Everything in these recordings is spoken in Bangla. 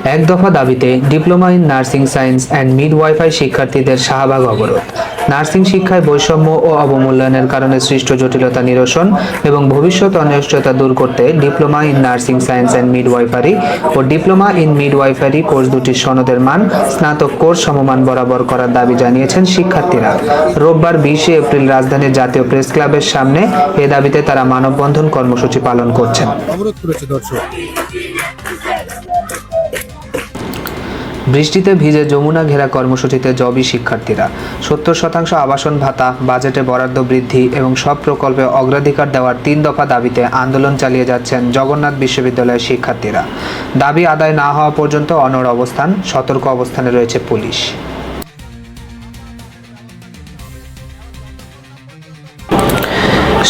এক দফা দাবিতে diploma in nursing science and midwifery শিক্ষার্থীদের শাহবাগ অবরোধ। নার্সিং শিক্ষায় বৈষম্য ও অবমূল্যায়নের কারণে সৃষ্ট জটিলতা নিরসন এবং ভবিষ্যৎ অনিশ্চয়তা দূর করতে diploma in nursing science and midwifery ও ডিপ্লোমা ইন মিডওয়াইফারি কোর্স দুটির সনদের মান স্নাতক কোর্স সমমান বরাবর করার দাবি জানিয়েছেন শিক্ষার্থীরা। রোববার 20 এপ্রিল রাজধানীর জাতীয় প্রেস ক্লাবের সামনে এ দাবিতে তারা মানববন্ধন কর্মসূচি পালন করছেন। বৃষ্টিতে ভিজে যমুনা ঘেরা কর্মসূচিতে জবি শিক্ষার্থীরা। 70% আবাসন ভাতা, বাজেটে বরাদ্দ বৃদ্ধি এবং সব প্রকল্পে অগ্রাধিকার দেওয়ার 3 দফা দাবিতে আন্দোলন চালিয়ে যাচ্ছেন জগন্নাথ বিশ্ববিদ্যালয়ের শিক্ষার্থীরা। দাবি আদায় না হওয়া পর্যন্ত অনড় অবস্থান, সতর্ক অবস্থানে রয়েছে পুলিশ।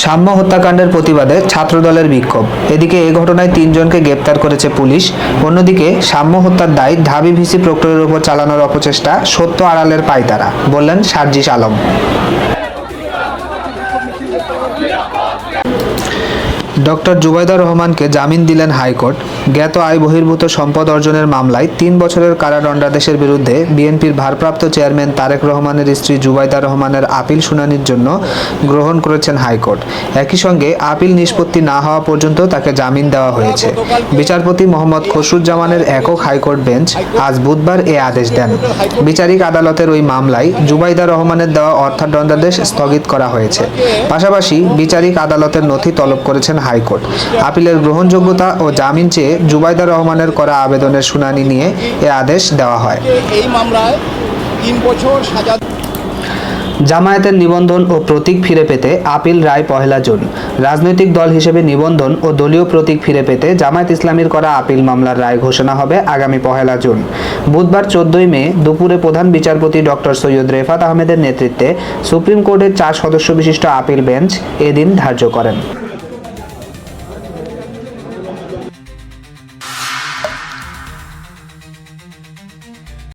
সাম্য হত্যাকাণ্ডের প্রতিবাদে ছাত্রদলের বিক্ষোভ। এদিকে এ ঘটনায় 3 জনকে গ্রেপ্তার করেছে পুলিশ। অন্যদিকে সাম্য হত্যার দায় ঢাবি ভিসি প্রক্টরের উপর চালানোর অপচেষ্টা সত্য আড়ালের পায়তারা, বললেন সার্জিস আলম। ডক্টর জুবাইদা রহমানকে জামিন দিলেন হাইকোর্ট। জ্ঞাত আয় বহির্ভূত সম্পদ অর্জনের মামলায় 3 বছরের কারাদণ্ডাদেশের বিরুদ্ধে বিএনপির ভারপ্রাপ্ত চেয়ারম্যান তারেক রহমানের স্ত্রী জুবাইদা রহমানের আপিল শুনানির জন্য গ্রহণ করেছেন হাইকোর্ট। একই সঙ্গে আপিল নিষ্পত্তি না হওয়া পর্যন্ত তাকে জামিন দেওয়া হয়েছে। বিচারপতি মোহাম্মদ খসরুজ্জামানের একক হাইকোর্ট বেঞ্চ আজ বুধবার এ আদেশ দেন। বিচারিক আদালতের ওই মামলায় জুবাইদা রহমানের দেওয়া অর্থাদণ্ডাদেশ স্থগিত করা হয়েছে। পাশাপাশি বিচারিক আদালতের নথি তলব করেছেন হাইকোর্ট। আপিলের গ্রহণযোগ্যতা ও জামিন চেয়ে জুবাইদা রহমানের করা আবেদনের শুনানি নিয়ে এ আদেশ দেওয়া হয়। এই মামলায় 3 বছর সাজা। জামায়াতের নিবন্ধন ও প্রতীক ফিরে পেতে আপিল রায় 1 জুন। রাজনৈতিক দল হিসেবে নিবন্ধন ও দলীয় প্রতীক ফিরে পেতে জামায়াত ইসলামীর করা আপিল মামলার রায় ঘোষণা হবে আগামী 1 জুন। বুধবার 14 মে দুপুরে প্রধান বিচারপতি ডক্টর সৈয়দ রেফাত আহমেদের নেতৃত্বে সুপ্রিম কোর্টের 4 সদস্য বিশিষ্ট আপিল বেঞ্চ এদিন ধার্য করেন।